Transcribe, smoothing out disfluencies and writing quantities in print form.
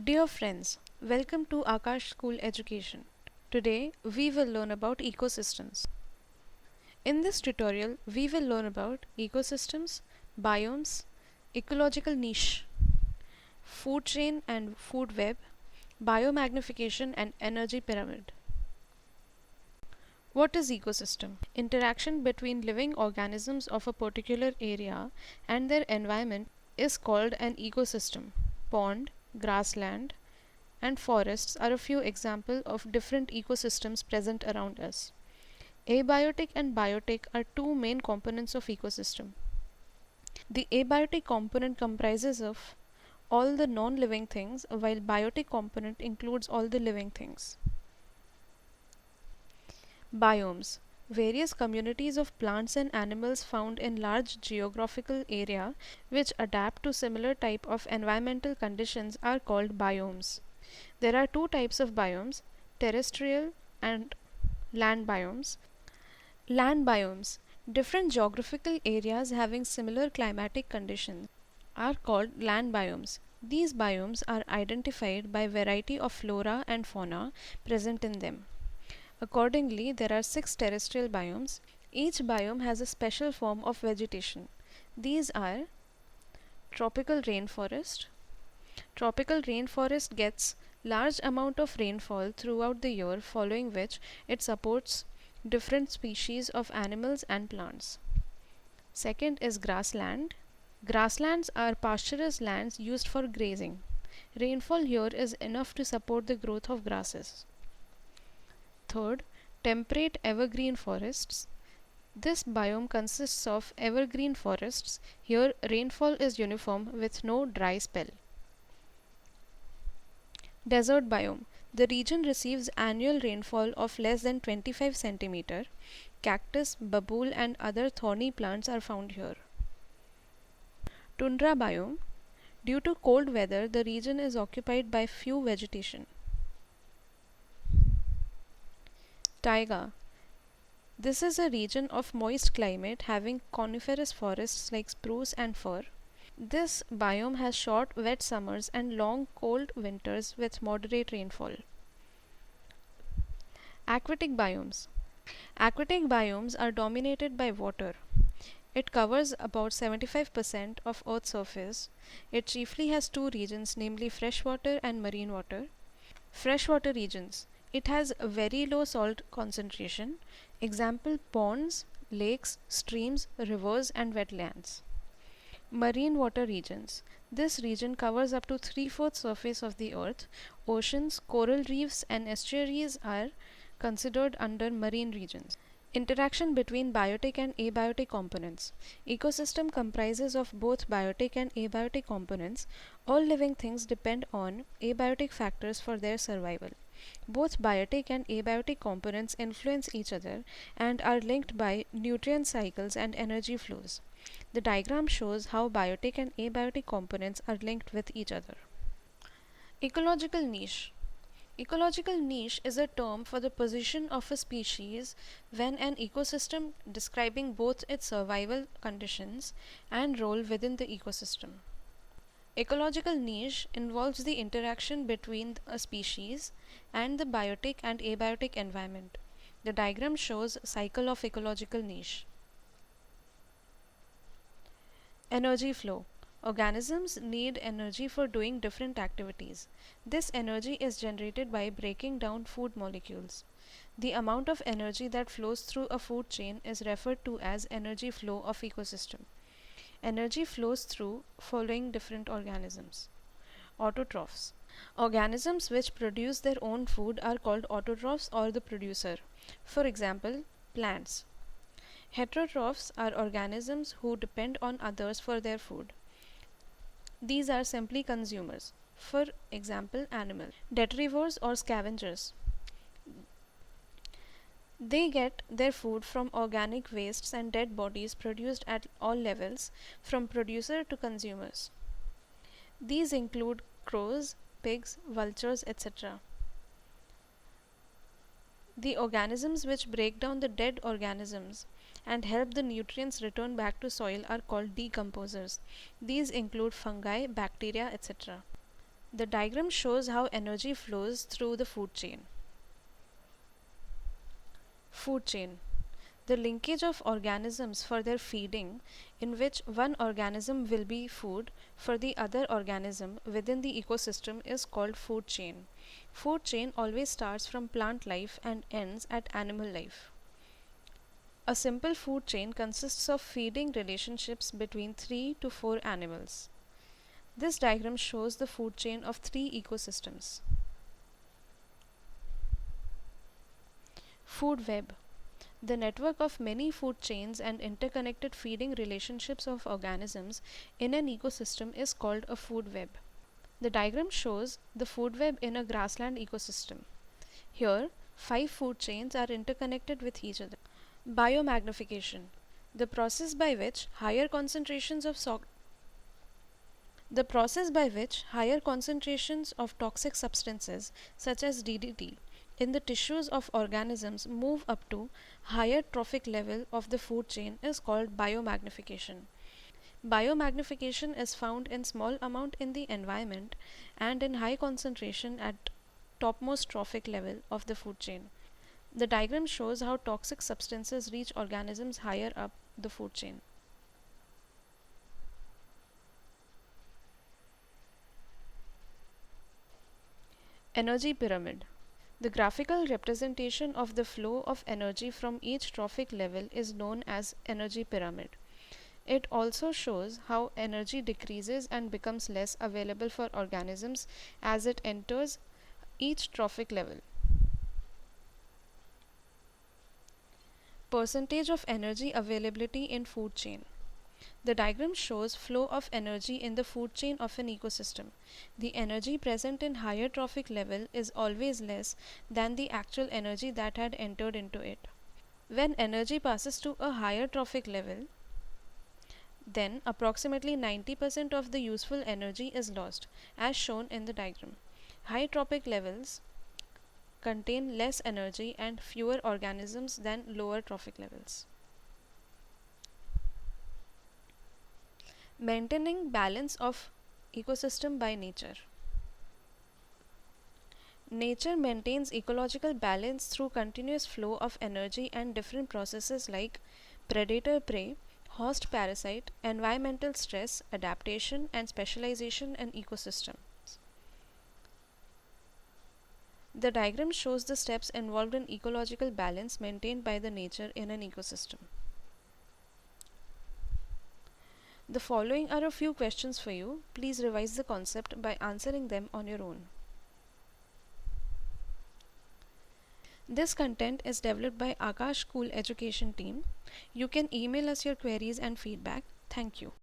Dear friends, welcome to Akash School Education. Today we will learn about ecosystems. In this tutorial, we will learn about ecosystems, biomes, ecological niche, food chain and food web, biomagnification and energy pyramid. What is ecosystem? Interaction between living organisms of a particular area and their environment is called an ecosystem. Pond, grassland, and forests are a few examples of different ecosystems present around us. Abiotic and biotic are two main components of ecosystem. The abiotic component comprises of all the non-living things, while biotic component includes all the living things. Biomes. Various communities of plants and animals found in large geographical area which adapt to similar type of environmental conditions are called biomes. There are two types of biomes, terrestrial and land biomes. Land biomes, different geographical areas having similar climatic conditions, are called land biomes. These biomes are identified by variety of flora and fauna present in them. Accordingly, there are 6 terrestrial biomes. Each biome has a special form of vegetation. These are tropical rainforest. Tropical rainforest gets large amount of rainfall throughout the year, following which it supports different species of animals and plants. Second is grassland. Grasslands are pasturous lands used for grazing. Rainfall here is enough to support the growth of grasses. Third, temperate evergreen forests. This biome consists of evergreen forests. Here rainfall is uniform with no dry spell. Desert biome. The region receives annual rainfall of less than 25 cm. Cactus, babool and other thorny plants are found here. Tundra biome. Due to cold weather, the region is occupied by few vegetation. Taiga. This is a region of moist climate having coniferous forests like spruce and fir. This biome has short wet summers and long cold winters with moderate rainfall. Aquatic biomes. Aquatic biomes are dominated by water. It covers about 75% of Earth's surface. It chiefly has two regions, namely freshwater and marine water. Freshwater regions. It has a very low salt concentration. Example ponds, lakes, streams, rivers and wetlands. Marine water regions. This region covers up to 3/4 surface of the earth. Oceans, coral reefs and estuaries are considered under marine regions. Interaction between biotic and abiotic components. Ecosystem comprises of both biotic and abiotic components. All living things depend on abiotic factors for their survival. Both biotic and abiotic components influence each other and are linked by nutrient cycles and energy flows. The diagram shows how biotic and abiotic components are linked with each other. Ecological niche. Ecological niche is a term for the position of a species when an ecosystem describing both its survival conditions and role within the ecosystem. Ecological niche involves the interaction between a species and the biotic and abiotic environment. The diagram shows cycle of ecological niche. Energy flow. Organisms need energy for doing different activities. This energy is generated by breaking down food molecules. The amount of energy that flows through a food chain is referred to as energy flow of ecosystem. Energy flows through following different organisms. Autotrophs. Organisms which produce their own food are called autotrophs or the producer. For example, plants. Heterotrophs are organisms who depend on others for their food. These are simply consumers. For example, animal. Detrivores or scavengers. They get their food from organic wastes and dead bodies produced at all levels, from producer to consumers. These include crows, pigs, vultures, etc. The organisms which break down the dead organisms and help the nutrients return back to soil are called decomposers. These include fungi, bacteria, etc. The diagram shows how energy flows through the food chain. Food chain. The linkage of organisms for their feeding, in which one organism will be food for the other organism within the ecosystem, is called food chain. Food chain always starts from plant life and ends at animal life. A simple food chain consists of feeding relationships between 3 to 4 animals. This diagram shows the food chain of 3 ecosystems. Food web. The network of many food chains and interconnected feeding relationships of organisms in an ecosystem is called a food web. The diagram shows the food web in a grassland ecosystem. Here, 5 food chains are interconnected with each other. Biomagnification. The process by which higher concentrations of toxic substances such as DDT in the tissues of organisms move up to higher trophic level of the food chain is called biomagnification. Biomagnification is found in small amount in the environment and in high concentration at topmost trophic level of the food chain. The diagram shows how toxic substances reach organisms higher up the food chain. Energy pyramid. The graphical representation of the flow of energy from each trophic level is known as energy pyramid. It also shows how energy decreases and becomes less available for organisms as it enters each trophic level. Percentage of energy availability in food chain. The diagram shows flow of energy in the food chain of an ecosystem. The energy present in higher trophic level is always less than the actual energy that had entered into it. When energy passes to a higher trophic level, then approximately 90% of the useful energy is lost, as shown in the diagram. High trophic levels contain less energy and fewer organisms than lower trophic levels. Maintaining balance of ecosystem by nature. Nature maintains ecological balance through continuous flow of energy and different processes like predator-prey, host-parasite, environmental stress, adaptation, and specialization in ecosystem. The diagram shows the steps involved in ecological balance maintained by the nature in an ecosystem. The following are a few questions for you. Please revise the concept by answering them on your own. This content is developed by Akash School Education team. You can email us your queries and feedback. Thank you.